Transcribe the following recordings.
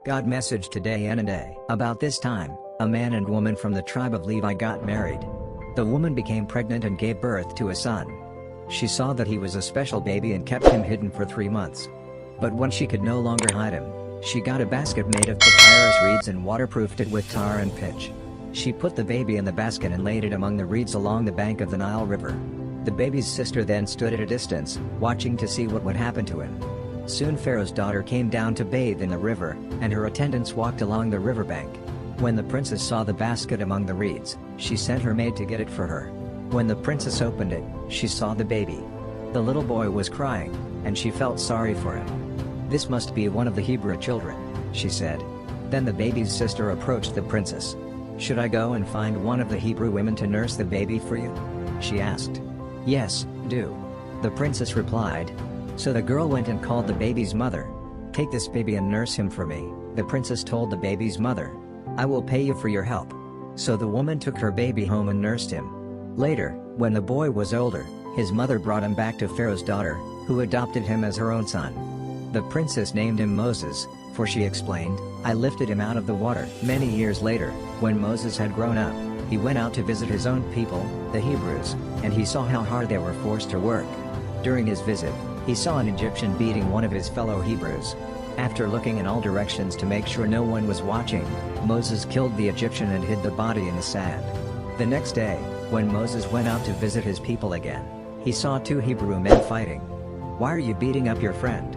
God message today and a day. About this time, a man and woman from the tribe of Levi got married. The woman became pregnant and gave birth to a son. She saw that he was a special baby and kept him hidden for 3 months. But when she could no longer hide him, she got a basket made of papyrus reeds and waterproofed it with tar and pitch. She put the baby in the basket and laid it among the reeds along the bank of the Nile River. The baby's sister then stood at a distance, watching to see what would happen to him. Soon Pharaoh's daughter came down to bathe in the river, and her attendants walked along the riverbank. When the princess saw the basket among the reeds, she sent her maid to get it for her. When the princess opened it, she saw the baby. The little boy was crying, and she felt sorry for him. "This must be one of the Hebrew children," she said. Then the baby's sister approached the princess. "Should I go and find one of the Hebrew women to nurse the baby for you?" she asked. "Yes, do," the princess replied. So the girl went and called the baby's mother. "Take this baby and nurse him for me," the princess told the baby's mother. "I will pay you for your help." So the woman took her baby home and nursed him. Later, when the boy was older, his mother brought him back to Pharaoh's daughter, who adopted him as her own son. The princess named him Moses, for she explained, "I lifted him out of the water." Many years later, when Moses had grown up, he went out to visit his own people, the Hebrews, and he saw how hard they were forced to work. During his visit, he saw an Egyptian beating one of his fellow Hebrews. After looking in all directions to make sure no one was watching, Moses killed the Egyptian and hid the body in the sand. The next day, when Moses went out to visit his people again, he saw 2 Hebrew men fighting. "Why are you beating up your friend?"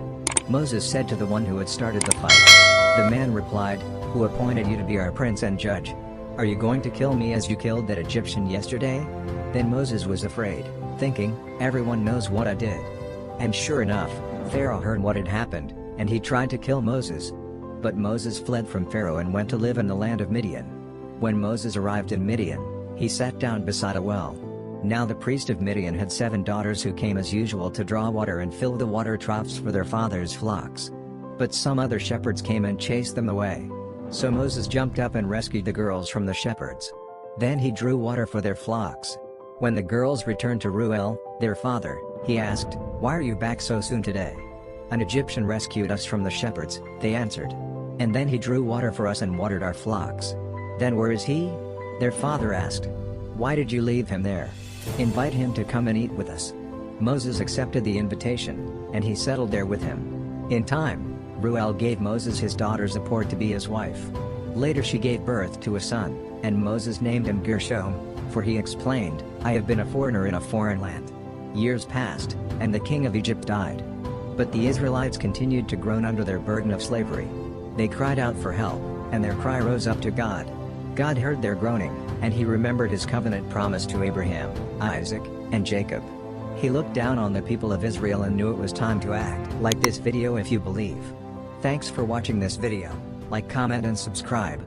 Moses said to the one who had started the fight. The man replied, "Who appointed you to be our prince and judge? Are you going to kill me as you killed that Egyptian yesterday?" Then Moses was afraid, thinking, "Everyone knows what I did." And sure enough, Pharaoh heard what had happened, and he tried to kill Moses. But Moses fled from Pharaoh and went to live in the land of Midian. When Moses arrived in Midian, he sat down beside a well. Now the priest of Midian had 7 daughters who came as usual to draw water and fill the water troughs for their father's flocks. But some other shepherds came and chased them away. So Moses jumped up and rescued the girls from the shepherds. Then he drew water for their flocks. When the girls returned to Reuel, their father, he asked, "Why are you back so soon today?" "An Egyptian rescued us from the shepherds," they answered. "And then he drew water for us and watered our flocks." "Then where is he?" their father asked. "Why did you leave him there? Invite him to come and eat with us." Moses accepted the invitation, and he settled there with him. In time, Reuel gave Moses his daughter Zipporah to be his wife. Later she gave birth to a son, and Moses named him Gershom, for he explained, "I have been a foreigner in a foreign land." Years passed, and the king of Egypt died. But the Israelites continued to groan under their burden of slavery. They cried out for help, and their cry rose up to God. God heard their groaning, and he remembered his covenant promise to Abraham, Isaac, and Jacob. He looked down on the people of Israel and knew it was time to act. Like this video if you believe. Thanks for watching this video. Like, comment and subscribe.